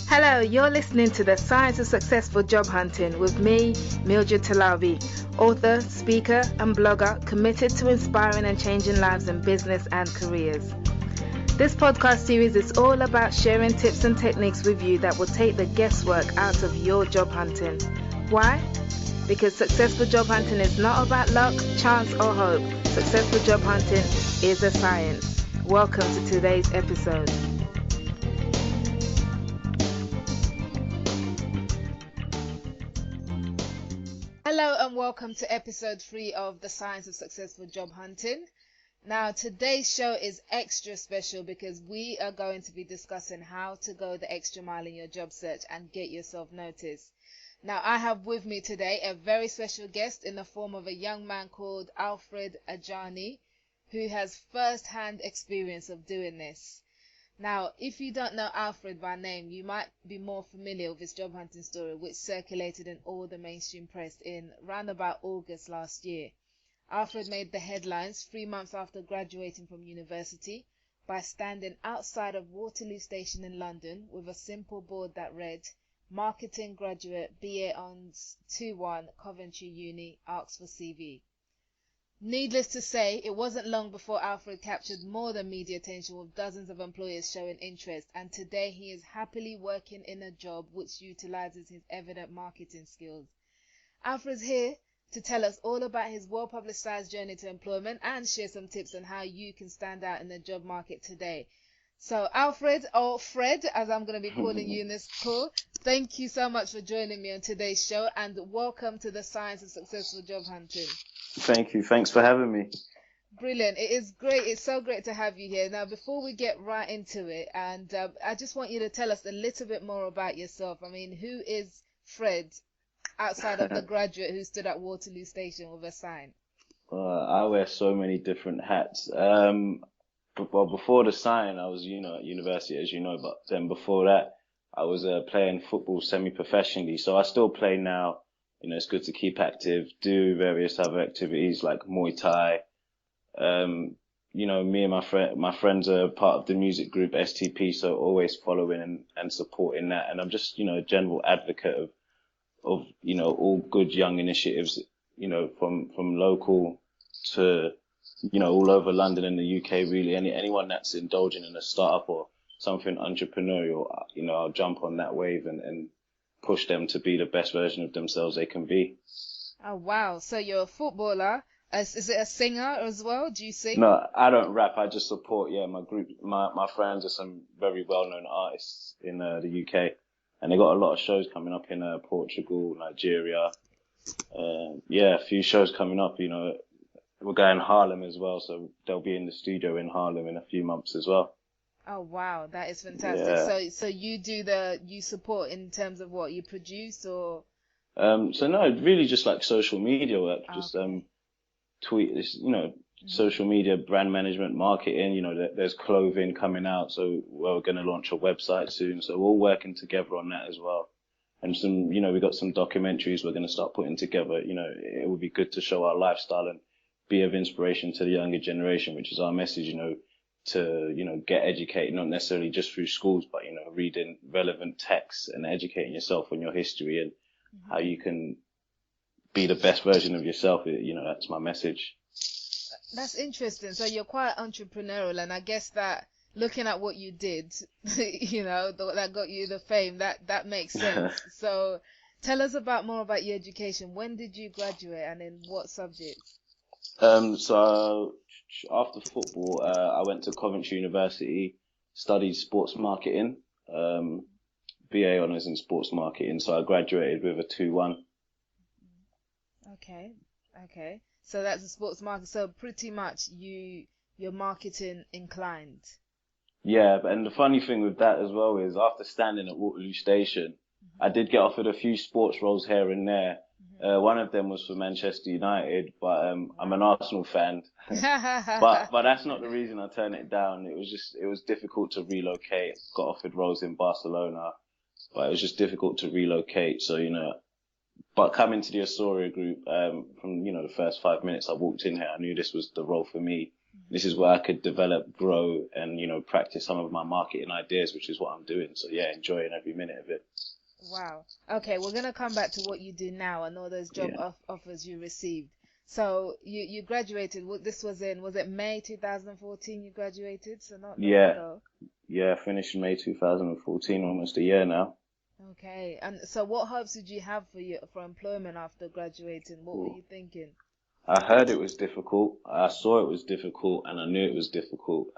Hello, you're listening to The Science of Successful Job Hunting with me, Mildred Talabi, author, speaker, and blogger committed to inspiring and changing lives in business and careers. This podcast series is all about sharing tips and techniques with you that will take the guesswork out of your job hunting. Why? Because successful job hunting is not about luck, chance, or hope. Successful job hunting is a science. Welcome to today's episode. Hello and welcome to episode 3 of The Science of Successful Job Hunting. Now, today's show is extra special because we are going to be discussing how to go the extra mile in your job search and get yourself noticed. Now, I have with me today a very special guest in the form of a young man called Alfred Ajani, who has first-hand experience of doing this. Now, if you don't know Alfred by name, you might be more familiar with his job hunting story, which circulated in all the mainstream press in round about August last year. Alfred made the headlines 3 months after graduating from university by standing outside of Waterloo Station in London with a simple board that read, "Marketing graduate, BA Hons 2-1, Coventry Uni, asks for CV." Needless to say, it wasn't long before Alfred captured more than media attention with dozens of employers showing interest, and today he is happily working in a job which utilizes his evident marketing skills. Alfred's here to tell us all about his well-publicized journey to employment and share some tips on how you can stand out in the job market today. So Alfred, or Fred, as I'm going to be calling you in this call, thank you so much for joining me on today's show, and welcome to The Science of Successful Job Hunting. Thank you. Thanks for having me. Brilliant. It is great. It's so great to have you here. Now, before we get right into it, and I just want you to tell us a little bit more about yourself. I mean, who is Fred outside of the graduate who stood at Waterloo Station with a sign? I wear so many different hats. Well, before the sign, I was, at university, as you know, but then before that, I was playing football semi-professionally. So I still play now. It's good to keep active, do various other activities like Muay Thai. Me and my friends are part of the music group STP, so always following and supporting that. And I'm just, a general advocate of all good young initiatives, from local to, all over London and the UK, really. Anyone that's indulging in a startup or something entrepreneurial, I'll jump on that wave and push them to be the best version of themselves they can be. Oh, wow. So you're a footballer. Is it a singer as well? Do you sing? No, I don't rap. I just support, my group. My friends are some very well-known artists in the UK. And they got a lot of shows coming up in Portugal, Nigeria. A few shows coming up, We're going Harlem as well, so they'll be in the studio in Harlem in a few months as well. Oh, wow, that is fantastic. Yeah. So you support in terms of what you produce or? So no, really just like social media work, just Okay. tweet, social media, brand management, marketing, there's clothing coming out, so we're going to launch a website soon, so we're all working together on that as well. And some, we got some documentaries we're going to start putting together. It would be good to show our lifestyle and be of inspiration to the younger generation, which is our message, to, get educated, not necessarily just through schools, but, reading relevant texts and educating yourself on your history and how you can be the best version of yourself. That's my message. That's interesting. So you're quite entrepreneurial, and I guess that looking at what you did, that got you the fame, that makes sense. So tell us more about your education. When did you graduate and in what subjects? So after football, I went to Coventry University, studied sports marketing, BA Honours in sports marketing. So I graduated with a 2-1. Okay. So that's a sports market. So pretty much you're marketing inclined. Yeah, and the funny thing with that as well is after standing at Waterloo Station, I did get offered a few sports roles here and there. One of them was for Manchester United, but I'm an Arsenal fan. but that's not the reason I turned it down. It was difficult to relocate. Got offered roles in Barcelona, but it was just difficult to relocate. So, but coming to the Astoria group, from, the first 5 minutes I walked in here, I knew this was the role for me. this is where I could develop, grow, and, you know, practice some of my marketing ideas, which is what I'm doing. So yeah, enjoying every minute of it. Wow. Okay, we're gonna come back to what you do now and all those job Yeah. offers you received. So you graduated. This was it May 2014 you graduated? So not long Yeah. ago. Yeah. Finished in May 2014, almost a year now. Okay. And so what hopes did you have for employment after graduating? What were Ooh. you thinking? I heard it was difficult. I saw it was difficult, and I knew it was difficult.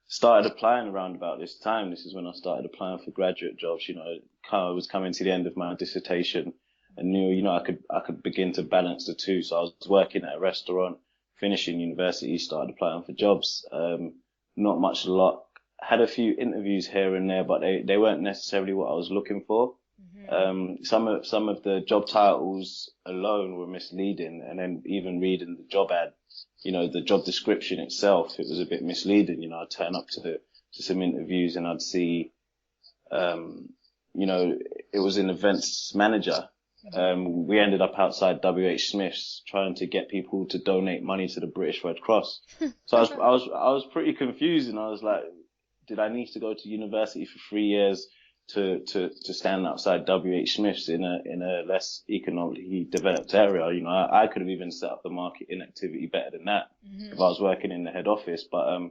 Started applying around about this time. This is when I started applying for graduate jobs. You know, I was coming to the end of my dissertation, and knew, you know, I could begin to balance the two. So I was working at a restaurant, finishing university, started applying for jobs. Not much luck. Had a few interviews here and there, but they weren't necessarily what I was looking for. Some of the job titles alone were misleading, and then even reading the job ad, you know, the job description itself, it was a bit misleading. You know, I'd turn up to some interviews and I'd see, you know, it was an events manager. We ended up outside WH Smith's trying to get people to donate money to the British Red Cross. So I was pretty confused, and I was like, did I need to go to university for 3 years to stand outside WH Smith's in a less economically developed area? You know, I could have even set up the marketing activity better than that if I was working in the head office. But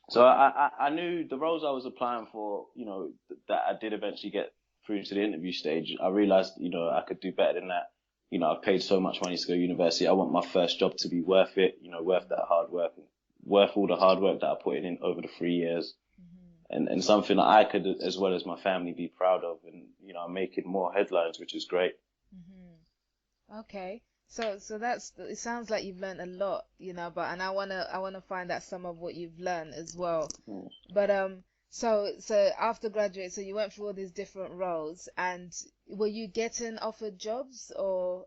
so I knew the roles I was applying for, you know, that I did eventually get through to the interview stage. I realized, you know, I could do better than that. You know, I've paid so much money to go to university. I want my first job to be worth it, you know, worth that hard work, worth all the hard work that I put in over the 3 years. And something that I could, as well as my family, be proud of. And, you know, I'm making more headlines, which is great. Okay. So it sounds like you've learned a lot, you know, and I wanna find out some of what you've learned as well. But so after graduate, so you went through all these different roles, and were you getting offered jobs, or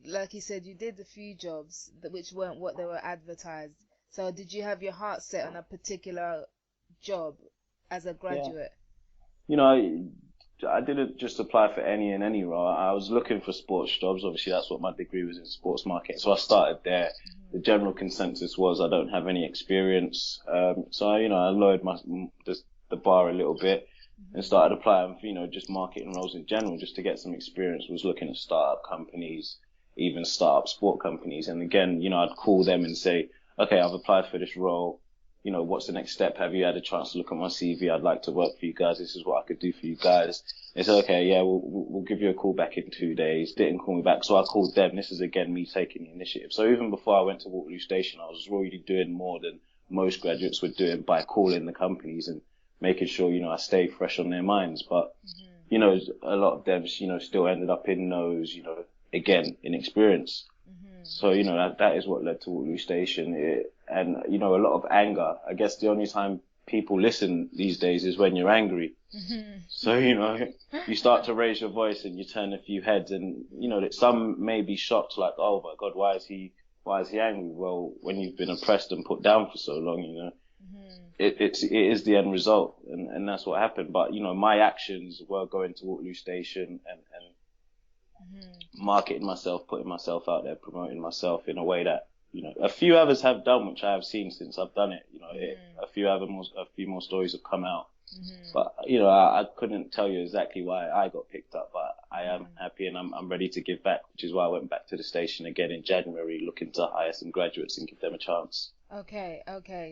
like you said, you did a few jobs which weren't what they were advertised. So did you have your heart set on a particular job as a Yeah. graduate? You know, I didn't just apply for any role. I was looking for sports jobs. Obviously, that's what my degree was, in sports marketing. So I started there. The general consensus was I don't have any experience. So, you know, I lowered the bar a little bit and started applying for, you know, just marketing roles in general, just to get some experience. Was looking at startup companies, even startup sport companies. And again, you know, I'd call them and say, okay, I've applied for this role. You know, what's the next step? Have you had a chance to look at my CV? I'd like to work for you guys. This is what I could do for you guys. They said, okay, yeah, we'll give you a call back in 2 days. Didn't call me back. So I called them. This is again me taking the initiative. So even before I went to Waterloo Station, I was already doing more than most graduates were doing by calling the companies and making sure, you know, I stay fresh on their minds. But, you know, a lot of them, you know, still ended up in no's, you know, again, inexperience. So, you know, that is what led to Waterloo Station. And, you know, a lot of anger. I guess the only time people listen these days is when you're angry. So, you know, you start to raise your voice and you turn a few heads, and, you know, that some may be shocked, like, oh my God, why is he angry? Well, when you've been oppressed and put down for so long, you know, it is the end result. And that's what happened. But, you know, my actions were going to Waterloo Station and marketing myself, putting myself out there, promoting myself in a way that, you know, a few others have done, which I have seen since I've done it. You know, a few more stories have come out. But, you know, I couldn't tell you exactly why I got picked up, but I am happy, and I'm ready to give back, which is why I went back to the station again in January, looking to hire some graduates and give them a chance. Okay.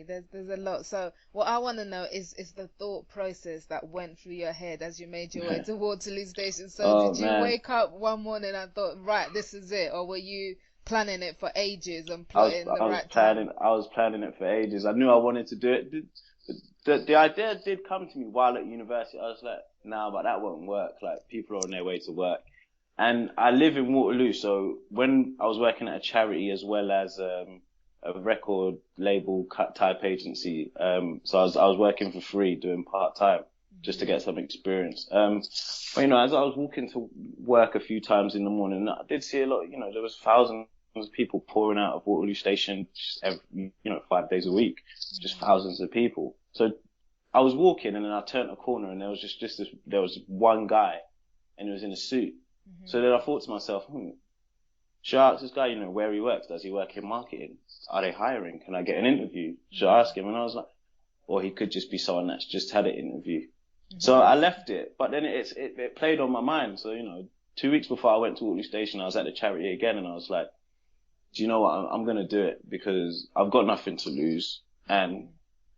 There's a lot. So what I want to know is the thought process that went through your head as you made your way to Waterloo Station. So Oh did you man, wake up one morning and thought, right, this is it, or were you planning it for ages and I was plotting the right time? planning it for ages. I knew I wanted to do it. The idea did come to me while at university. I was like, nah, but that won't work. Like, people are on their way to work. And I live in Waterloo, so when I was working at a charity as well as a record label cut type agency, so I was working for free, doing part time, just to get some experience. But, you know, as I was walking to work a few times in the morning, I did see a lot. You know, there was thousands of people pouring out of Waterloo Station just every, you know, 5 days a week, just thousands of people. So I was walking, and then I turned a corner, and there was there was one guy, and he was in a suit. So then I thought to myself, Should I ask this guy, where he works? Does he work in marketing? Are they hiring? Can I get an interview? Should I ask him? And I was like, or he could just be someone that's just had an interview. So I left it, but then it played on my mind. So, 2 weeks before I went to Waterloo Station, I was at the charity again, and I was like, do you know what? I'm going to do it because I've got nothing to lose, and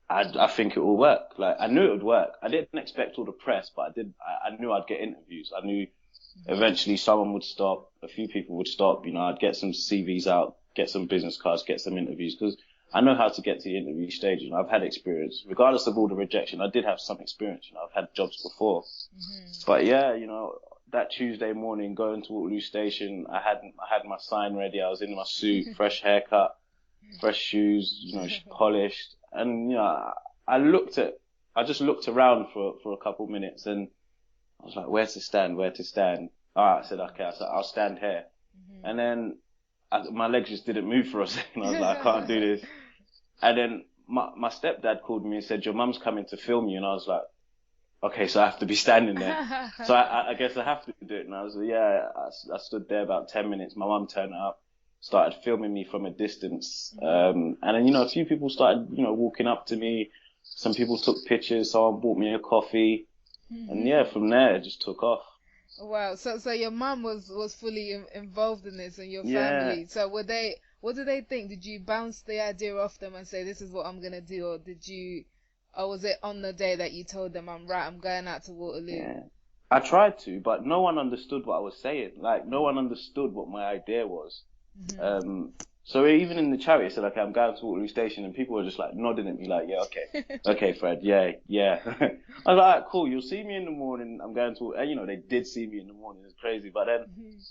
I think it will work. Like, I knew it would work. I didn't expect all the press, but I knew I'd get interviews. I knew eventually someone would stop, a few people would stop, I'd get some CVs out, get some business cards, get some interviews, because I know how to get to the interview stage. I've had experience. Regardless of all the rejection, I did have some experience. I've had jobs before. But yeah, that Tuesday morning going to Waterloo Station, I had my sign ready. I was in my suit, fresh haircut, fresh shoes, polished. And, I just looked around for a couple minutes, and I was like, where to stand? All right, I said, okay, I'll stand here. And then my legs just didn't move for a second. I was like, I can't do this. And then my stepdad called me and said, your mum's coming to film you. And I was like, okay, so I have to be standing there. So I guess I have to do it. And I was like, yeah, I stood there about 10 minutes. My mum turned up, started filming me from a distance. And then, a few people started, walking up to me. Some people took pictures. Someone bought me a coffee. And yeah, from there, it just took off. Wow. So your mum was fully involved in this, and your family. Yeah. So what did they think? Did you bounce the idea off them and say, this is what I'm going to do? Or was it on the day that you told them, I'm going out to Waterloo? Yeah. I tried to, but no one understood what I was saying. Like, no one understood what my idea was. So even in the charity, I said, okay, I'm going to Waterloo Station, and people were just like nodding at me like, yeah, okay. Okay, Fred, yeah. I was like, all right, cool, you'll see me in the morning. I'm going to, and they did see me in the morning. It's crazy. But then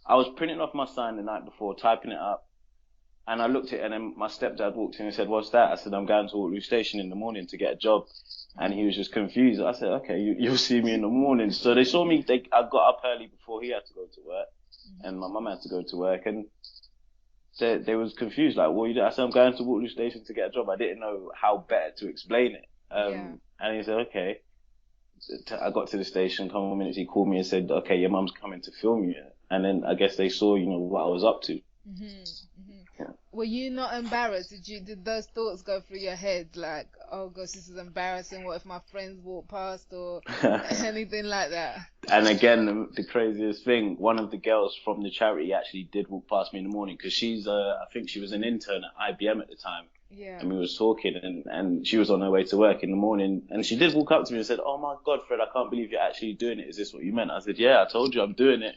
I was printing off my sign the night before, typing it up, and I looked at it, and then my stepdad walked in and said, what's that? I said, I'm going to Waterloo Station in the morning to get a job. And he was just confused. I said, okay, you'll see me in the morning. So they saw me, I got up early before he had to go to work, and my mum had to go to work, and they was confused, like, what you do? I said, I'm going to Waterloo Station to get a job. I didn't know how better to explain it. And he said, okay. I got to the station, a couple of minutes, he called me and said, okay, your mum's coming to film you. And then I guess they saw, what I was up to. Yeah. Were you not embarrassed? Did those thoughts go through your head, like, oh gosh, this is embarrassing, what if my friends walk past, or anything like that? And again, the craziest thing, one of the girls from the charity actually did walk past me in the morning, because she's I think she was an intern at IBM at the time. Yeah. And we was talking, and she was on her way to work in the morning, and she did walk up to me and said, oh my God, Fred, I can't believe you're actually doing it. Is this what you meant? I said, yeah, I told you I'm doing it.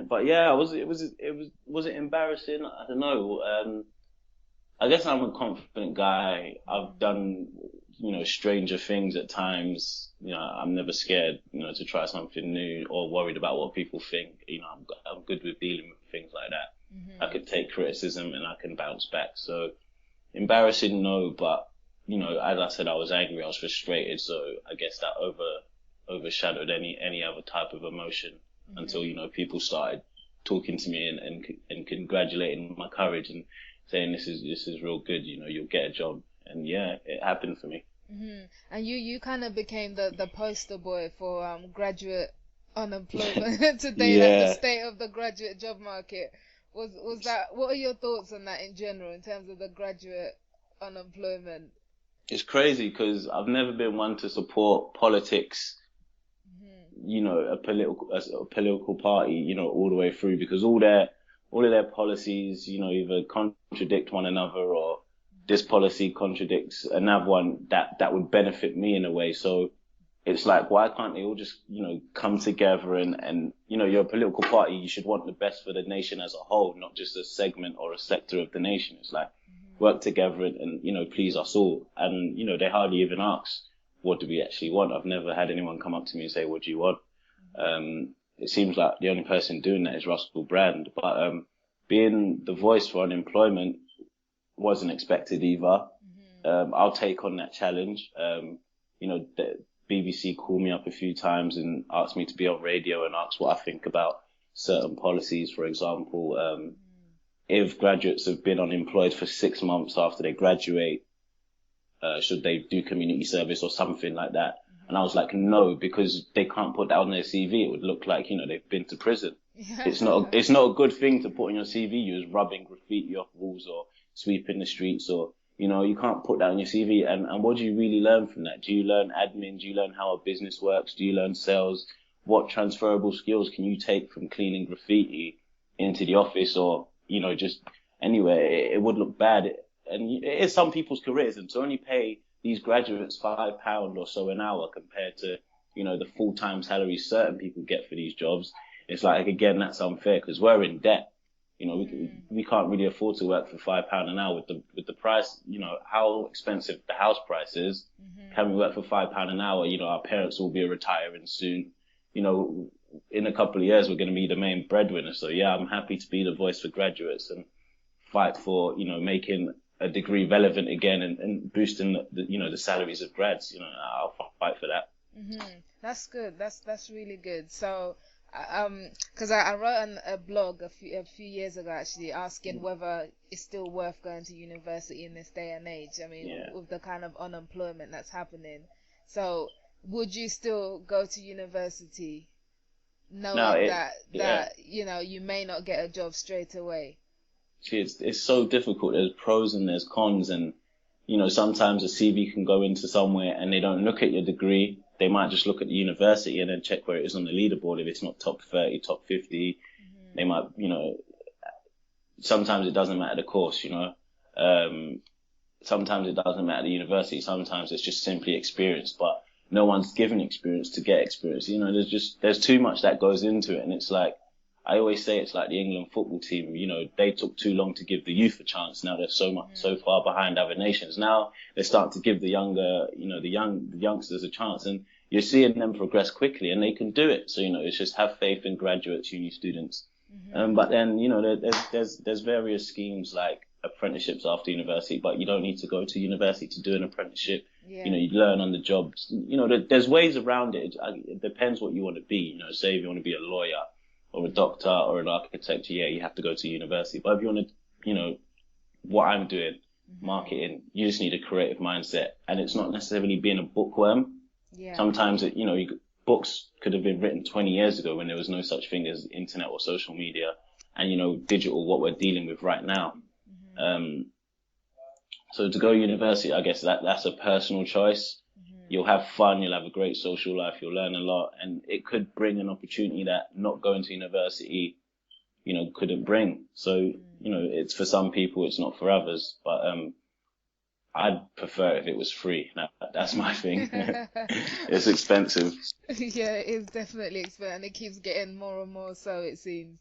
But yeah, was it embarrassing? I don't know. I guess I'm a confident guy. I've done, stranger things at times. I'm never scared, to try something new or worried about what people think. I'm good with dealing with things like that. I could take criticism and I can bounce back. So embarrassing, no, but, as I said, I was angry, I was frustrated. So I guess that overshadowed any other type of emotion. Until, people started talking to me and congratulating my courage and saying, this is real good, you'll get a job. And yeah, it happened for me. And you kind of became the poster boy for graduate unemployment today, like the state of the graduate job market. Was that, what are your thoughts on that in general, in terms of the graduate unemployment? It's crazy because I've never been one to support politics, a political party, all the way through, because all of their policies, either contradict one another, or this policy contradicts another one that would benefit me in a way. So it's like, why can't they all just, come together and you're a political party, you should want the best for the nation as a whole, not just a segment or a sector of the nation. It's like, work together and please us all. And, they hardly even ask, what do we actually want? I've never had anyone come up to me and say, what do you want? It seems like the only person doing that is Russell Brand. But being the voice for unemployment wasn't expected either. I'll take on that challenge. The BBC called me up a few times and asked me to be on radio and asked what I think about certain policies. For example, if graduates have been unemployed for 6 months after they graduate, should they do community service or something like that? And I was like, no, because they can't put that on their CV. It would look like, they've been to prison. It's not a good thing to put on your CV. You was rubbing graffiti off walls or sweeping the streets, or you can't put that on your CV. And what do you really learn from that? Do you learn admin? Do you learn how a business works? Do you learn sales? What transferable skills can you take from cleaning graffiti into the office, or just anywhere? It would look bad, and it is some people's careers, and to only pay these graduates £5 or so an hour compared to the full-time salaries certain people get for these jobs. It's like, again, that's unfair because we're in debt. We can't really afford to work for £5 an hour with the price, how expensive the house price is. Can we work for £5 an hour? Our parents will be retiring soon. In a couple of years, we're going to be the main breadwinner. So yeah, I'm happy to be the voice for graduates and fight for, making a degree relevant again and boosting the salaries of grads. I'll fight for that. That's good. That's really good. So, because I wrote on a blog a few years ago actually asking whether it's still worth going to university in this day and age. I mean, with the kind of unemployment that's happening. So, would you still go to university knowing that you may not get a job straight away? See, it's so difficult. There's pros and there's cons, and sometimes a CV can go into somewhere and they don't look at your degree. They might just look at the university and then check where it is on the leaderboard. If it's not top 30, top 50, they might, sometimes it doesn't matter the course, sometimes it doesn't matter the university. Sometimes it's just simply experience, but no one's given experience to get experience. There's too much that goes into it. And it's like, I always say it's like the England football team. They took too long to give the youth a chance. Now they're so far behind other nations. Now they're starting to give the younger, the youngsters a chance, and you're seeing them progress quickly, and they can do it. So it's just have faith in graduates, uni students. But then there's various schemes like apprenticeships after university, but you don't need to go to university to do an apprenticeship. You learn on the job. There's ways around it. It depends what you want to be. Say if you want to be a lawyer or a doctor or an architect, you have to go to university. But if you want to, what I'm doing, marketing, you just need a creative mindset. And it's not necessarily being a bookworm. Sometimes, books could have been written 20 years ago when there was no such thing as internet or social media and, digital, what we're dealing with right now. So to go to university, I guess that's a personal choice. You'll have fun, you'll have a great social life, you'll learn a lot, and it could bring an opportunity that not going to university, couldn't bring. So, it's for some people, it's not for others, but I'd prefer if it was free. Now, that's my thing. It's expensive. Yeah, it is definitely expensive, and it keeps getting more and more so, it seems.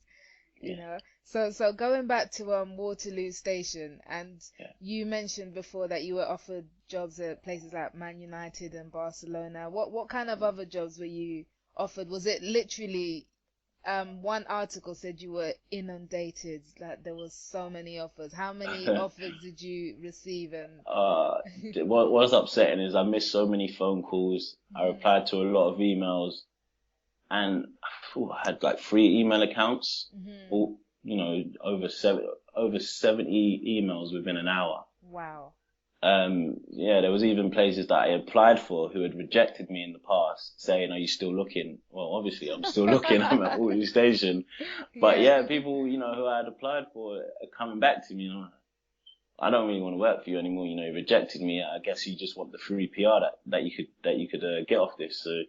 So going back to Waterloo Station, and you mentioned before that you were offered jobs at places like Man United and Barcelona. What kind of other jobs were you offered? Was it literally one article said you were inundated, like there was so many offers? How many offers did you receive? And what's upsetting is I missed so many phone calls. I replied to a lot of emails, and I had like 3 email accounts, all, over 70 emails within an hour. Wow. There was even places that I applied for who had rejected me in the past, saying, "Are you still looking?" Well, obviously I'm still looking. I'm at Waterloo Station, but people, who I had applied for are coming back to me. I don't really want to work for you anymore. You rejected me. I guess you just want the free PR that you could get off this. So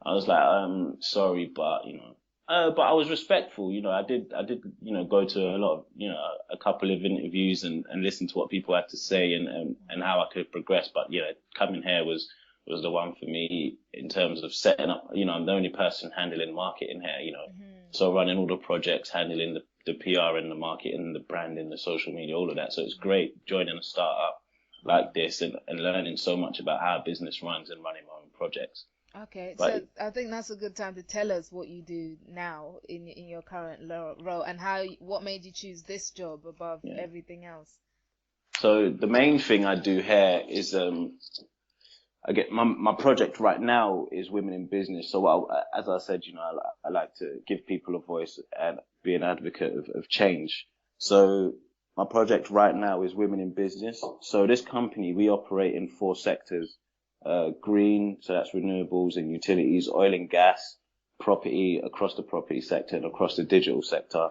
I was like, sorry, but but I was respectful. I did go to a lot of, a couple of interviews and listen to what people had to say and how I could progress. But coming here was the one for me in terms of setting up. I'm the only person handling marketing here. So running all the projects, handling the PR and the marketing, the branding, the social media, all of that. So it's great joining a startup like this and learning so much about how a business runs and running my own projects. Okay, so I think that's a good time to tell us what you do now in your current role, and what made you choose this job above everything else. So the main thing I do here is I get my project right now is women in business. So as I said, I like to give people a voice and be an advocate of change. So my project right now is women in business. So this company, we operate in 4 sectors. Green, so that's renewables and utilities, oil and gas, property, across the property sector and across the digital sector.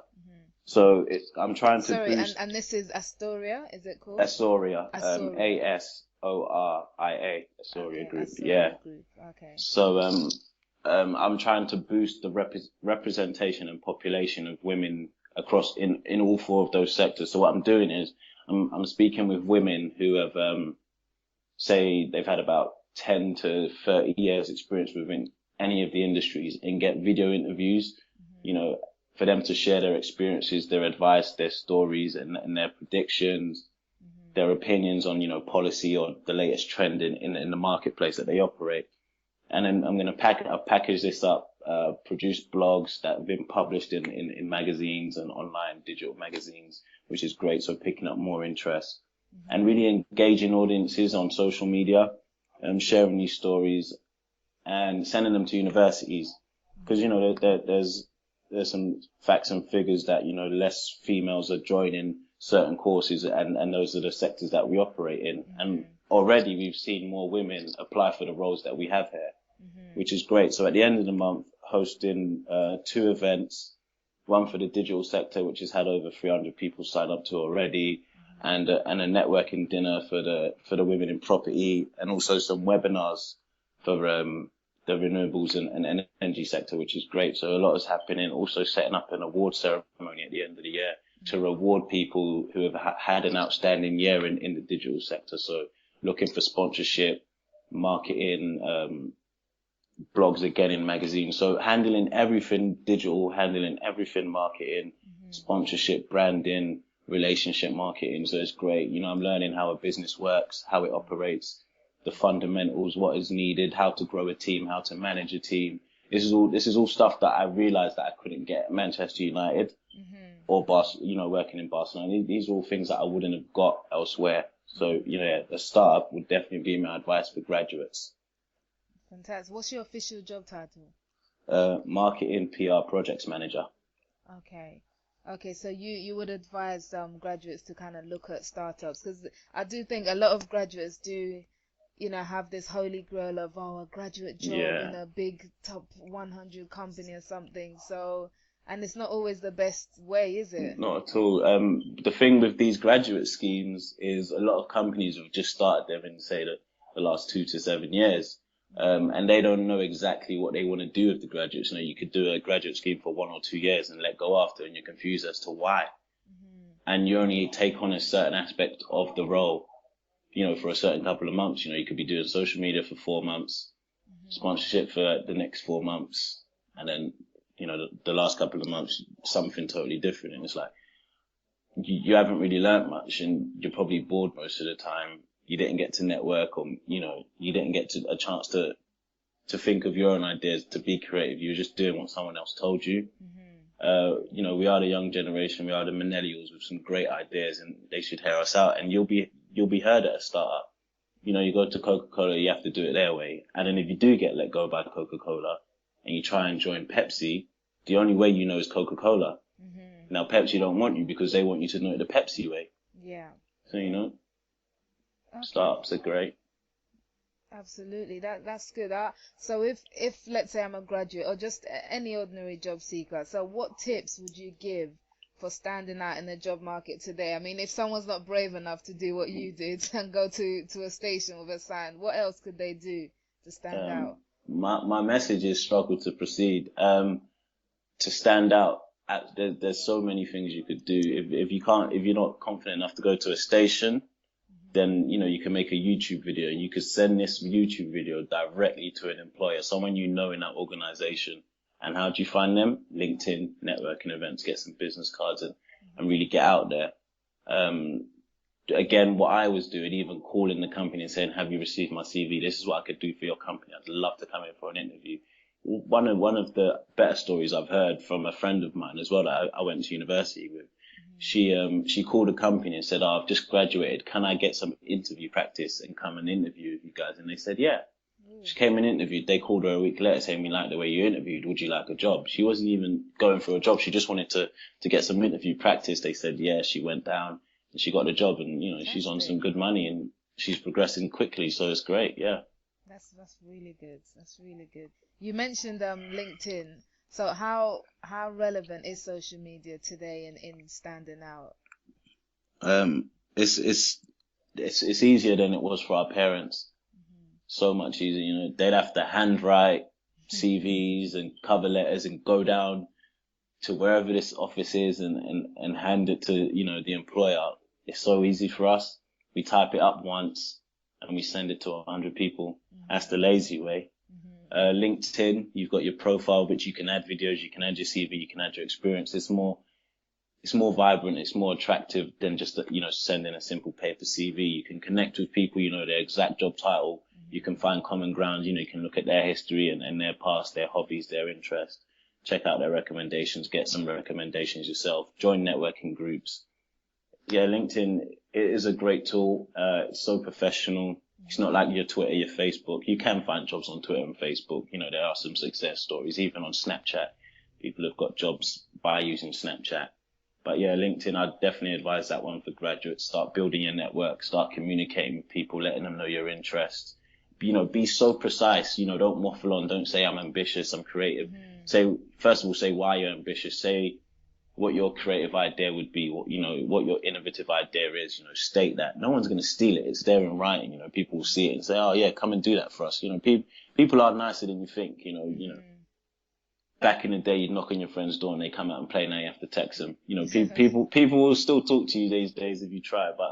So I'm trying to Sorry, boost. and this is Astoria, is it called? Astoria, Astoria. Asoria, Astoria Okay, Group, Astoria Group. Okay. So I'm trying to boost the representation and population of women across in all four of those sectors. So what I'm doing is I'm speaking with women who have say they've had about 10 to 30 years experience within any of the industries, and get video interviews, for them to share their experiences, their advice, their stories, and their predictions, their opinions on, policy or the latest trend in the marketplace that they operate. And then I'm going to package this up, produce blogs that have been published in magazines and online digital magazines, which is great. So picking up more interest and really engaging audiences on social media, sharing these stories and sending them to universities. Because, there's some facts and figures that, less females are joining certain courses, and those are the sectors that we operate in. And already we've seen more women apply for the roles that we have here, which is great. So at the end of the month, hosting 2 events, one for the digital sector, which has had over 300 people sign up to already, and a networking dinner for the women in property, and also some webinars for the renewables and energy sector, which is great. So a lot is happening. Also setting up an award ceremony at the end of the year to reward people who have had an outstanding year in the digital sector. So looking for sponsorship, marketing, blogs again in magazines. So handling everything digital, handling everything marketing, sponsorship, branding, relationship marketing. So it's great. I'm learning how a business works, how it operates, the fundamentals, what is needed, how to grow a team, how to manage a team. This is all stuff that I realized that I couldn't get at Manchester United or working in Barcelona. These are all things that I wouldn't have got elsewhere. So, a startup would definitely be my advice for graduates. Fantastic. What's your official job title? Marketing PR projects manager. Okay, so you would advise graduates to kind of look at startups, because I do think a lot of graduates do, have this holy grail of a graduate job in a big top 100 company or something. So, and it's not always the best way, is it? Not at all. The thing with these graduate schemes is a lot of companies have just started them in, say, the last 2 to 7 years. And they don't know exactly what they want to do with the graduates. You could do a graduate scheme for 1 or 2 years and let go after, and you're confused as to why. And you only take on a certain aspect of the role, for a certain couple of months. You could be doing social media for 4 months, sponsorship for the next 4 months, and then, the last couple of months, something totally different. And it's like, you haven't really learnt much, and you're probably bored most of the time. You didn't get to network, or, you didn't get a chance to think of your own ideas, to be creative. You were just doing what someone else told you. We are the young generation. We are the millennials with some great ideas, and they should hear us out. And you'll be heard at a startup. You go to Coca-Cola, you have to do it their way. And then if you do get let go by Coca-Cola and you try and join Pepsi, the only way is Coca-Cola. Now, Pepsi don't want you because they want you to know it the Pepsi way. Yeah. So, startups are great. Absolutely, that's good. So if let's say I'm a graduate or just any ordinary job seeker, so what tips would you give for standing out in the job market today? I mean, if someone's not brave enough to do what you did and go to a station with a sign, what else could they do to stand out? My message is struggle to proceed. To stand out, there's so many things you could do. If you're not confident enough to go to a station, then, you can make a YouTube video. You could send this YouTube video directly to an employer, someone in that organization. And how do you find them? LinkedIn, networking events, get some business cards and really get out there. Again, what I was doing, even calling the company and saying, have you received my CV? This is what I could do for your company. I'd love to come in for an interview. One of the better stories I've heard from a friend of mine as well that I went to university with. She called a company and said, I've just graduated. Can I get some interview practice and come and interview with you guys? And they said, yeah. She came and interviewed. They called her a week later saying, we like the way you interviewed. Would you like a job? She wasn't even going for a job. She just wanted to get some interview practice. They said, yeah. She went down and she got the job, and, she's on some good money and she's progressing quickly. So it's great. Yeah. That's really good. That's really good. You mentioned LinkedIn. So how relevant is social media today in standing out? Um, it's it's it's easier than it was for our parents. So much easier. You know, they'd have to handwrite CVs and cover letters and go down to wherever this office is and hand it to, you know, the employer. It's so easy for us. We type it up once and we send it to 100 people. That's the lazy way. LinkedIn, you've got your profile, which you can add videos, you can add your CV, you can add your experience. It's more vibrant, it's more attractive than just, you know, sending a simple paper CV. You can connect with people, you know, their exact job title. You can find common ground, you know, you can look at their history and their past, their hobbies, their interests. Check out their recommendations, get some recommendations yourself, join networking groups. Yeah, LinkedIn, it is a great tool. It's so professional. It's not like your Twitter, your Facebook. You can find jobs on Twitter and Facebook. You know, there are some success stories, even on Snapchat. People have got jobs by using Snapchat. But yeah, LinkedIn, I'd definitely advise that one for graduates. Start building your network, start communicating with people, letting them know your interests. You know, be so precise, you know, don't waffle on, don't say I'm ambitious, I'm creative. Say, first of all, say why you're ambitious, say what your creative idea would be, what, you know, what your innovative idea is, you know, state that. No one's going to steal it. It's there in writing, you know, people will see it and say, oh yeah, come and do that for us. You know, people are nicer than you think, you know, back in the day, you'd knock on your friend's door and they come out and play. Now you have to text them. You know, people will still talk to you these days if you try. But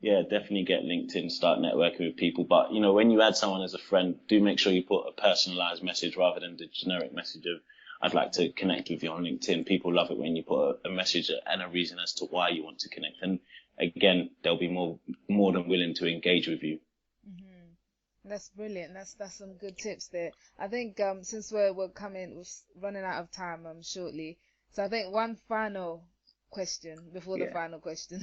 yeah, definitely get LinkedIn, start networking with people. But you know, when you add someone as a friend, do make sure you put a personalized message rather than the generic message of I'd like to connect with you on LinkedIn. People love it when you put a message and a reason as to why you want to connect. And again, they'll be more than willing to engage with you. That's brilliant. That's some good tips there. I think since we're running out of time shortly, so I think one final question before the final question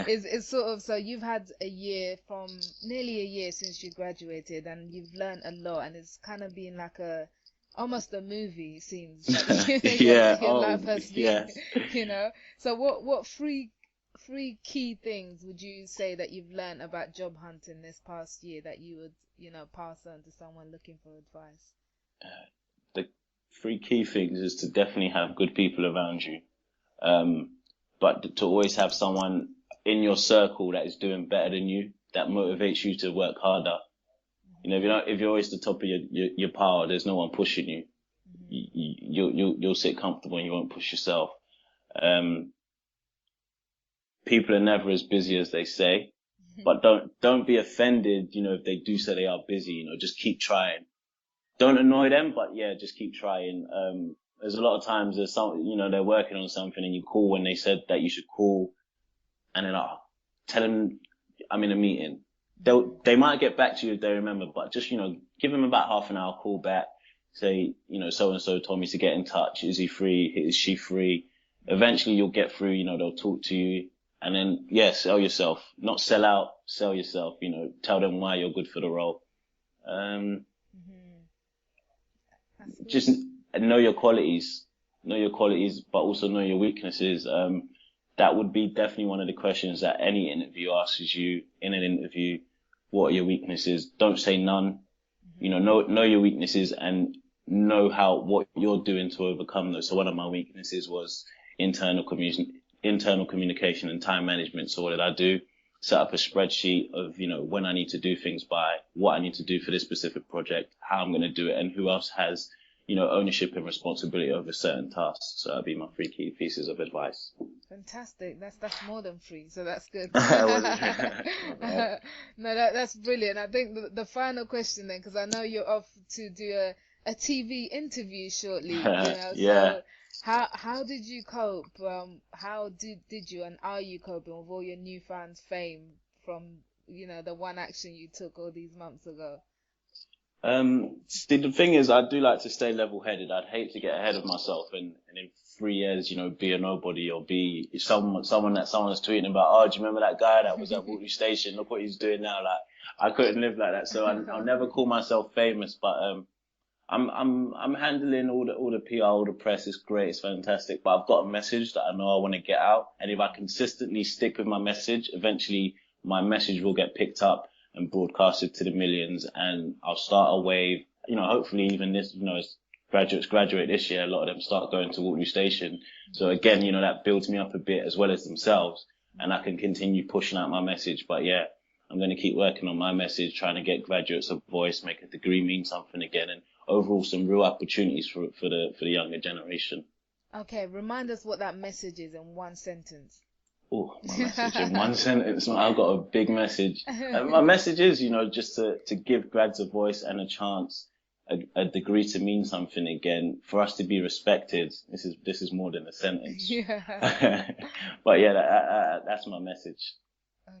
is sort of, so you've had nearly a year since you graduated and you've learned a lot, and it's kind of been like almost a movie, it seems, that your life has been, you know. So what three key things would you say that you've learned about job hunting this past year that you would, you know, pass on to someone looking for advice? The three key things is to definitely have good people around you. But to always have someone in your circle that is doing better than you, that motivates you to work harder. You know, if you're always the top of your pile, there's no one pushing you. You'll sit comfortable and you won't push yourself. People are never as busy as they say, but don't be offended, you know, if they do say they are busy, you know, just keep trying. Don't annoy them, but yeah, just keep trying. There's a lot of times there's some, you know, they're working on something and you call when they said that you should call, and then tell them I'm in a meeting. They might get back to you if they remember, but just, you know, give them about half an hour, call back, say, you know, so and so told me to get in touch. Is he free? Is she free? Eventually you'll get through, you know, they'll talk to you. And then, yeah, sell yourself. Not sell out, sell yourself, you know, tell them why you're good for the role. Just know your qualities, but also know your weaknesses. That would be definitely one of the questions that any interview asks you in an interview. What are your weaknesses? Don't say none. You know your weaknesses and know what you're doing to overcome those. So one of my weaknesses was internal communication and time management. So what did I do? Set up a spreadsheet of, you know, when I need to do things by, what I need to do for this specific project, how I'm going to do it, and who else has, you know, ownership and responsibility over certain tasks. So that'd be my three key pieces of advice. Fantastic. That's more than three, so that's good. No, that's brilliant. I think the final question then, because I know you're off to do a TV interview shortly, you know. Yeah. So how did you cope? How did you and are you coping with all your newfound fame from, you know, the one action you took all these months ago? The thing is, I do like to stay level-headed. I'd hate to get ahead of myself and in 3 years, you know, be a nobody or be someone that someone's tweeting about. Oh, do you remember that guy that was at Waterloo Station? Look what he's doing now. Like, I couldn't live like that. So I'll never call myself famous, but I'm handling all the PR, all the press. It's great, it's fantastic. But I've got a message that I know I want to get out, and if I consistently stick with my message, eventually my message will get picked up. and broadcasted to the millions. And I'll start a wave, hopefully even this, as graduates graduate this year, a lot of them start going to Waterloo Station. So again, that builds me up a bit as well as themselves, and I can continue pushing out my message. But yeah, I'm going to keep working on my message, trying to get graduates a voice, make a degree mean something again, and overall some real opportunities for the younger generation. Okay, remind us what that message is in one sentence. Oh, my message in one sentence. I've got a big message. My message is, just to give grads a voice and a chance, a degree to mean something again, for us to be respected. This is more than a sentence. Yeah. But yeah, that's my message.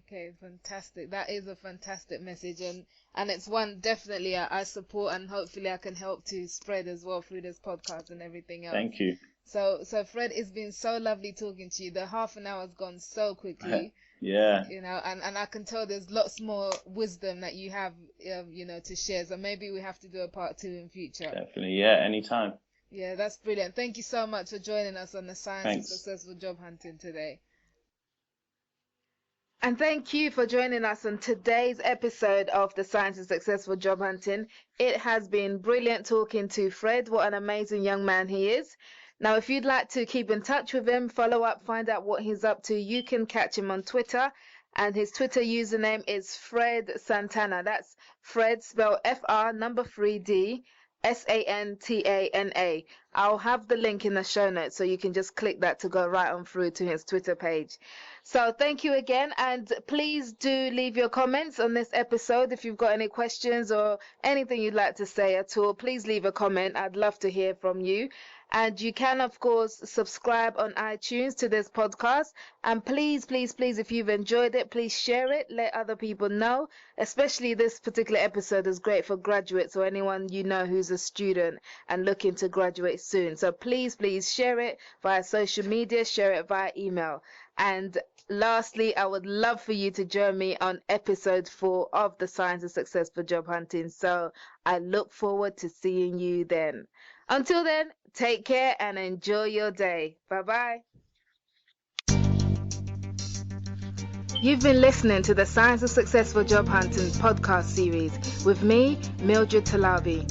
Okay, fantastic. That is a fantastic message, and it's one definitely I support, and hopefully I can help to spread as well through this podcast and everything else. Thank you. So Fred, it's been so lovely talking to you. The half an hour has gone so quickly. Yeah. And I can tell there's lots more wisdom that you have, to share. So maybe we have to do a part 2 in future. Definitely, yeah, anytime. Yeah, that's brilliant. Thank you so much for joining us on the Science of Successful Job Hunting today. And thank you for joining us on today's episode of the Science of Successful Job Hunting. It has been brilliant talking to Fred. What an amazing young man he is. Now, if you'd like to keep in touch with him, follow up, find out what he's up to, you can catch him on Twitter. And his Twitter username is Fred Santana. That's Fred, spelled FR3D. SANTANA. I'll have the link in the show notes, so you can just click that to go right on through to his Twitter page. So thank you again, and please do leave your comments on this episode. If you've got any questions or anything you'd like to say at all, please leave a comment. I'd love to hear from you. And you can, of course, subscribe on iTunes to this podcast. And please, please, please, if you've enjoyed it, please share it. Let other people know. Especially this particular episode is great for graduates or anyone you know who's a student and looking to graduate soon. So please, please share it via social media, share it via email. And lastly, I would love for you to join me on episode 4 of the Science of Successful Job Hunting. So I look forward to seeing you then. Until then, take care and enjoy your day. Bye-bye. You've been listening to the Science of Successful Job Hunting podcast series with me, Mildred Talabi.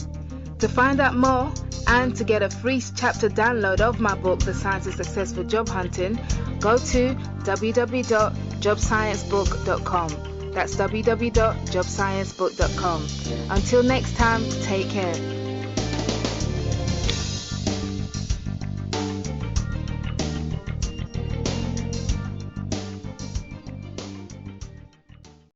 To find out more and to get a free chapter download of my book, The Science of Successful Job Hunting, go to www.jobsciencebook.com. That's www.jobsciencebook.com. Until next time, take care.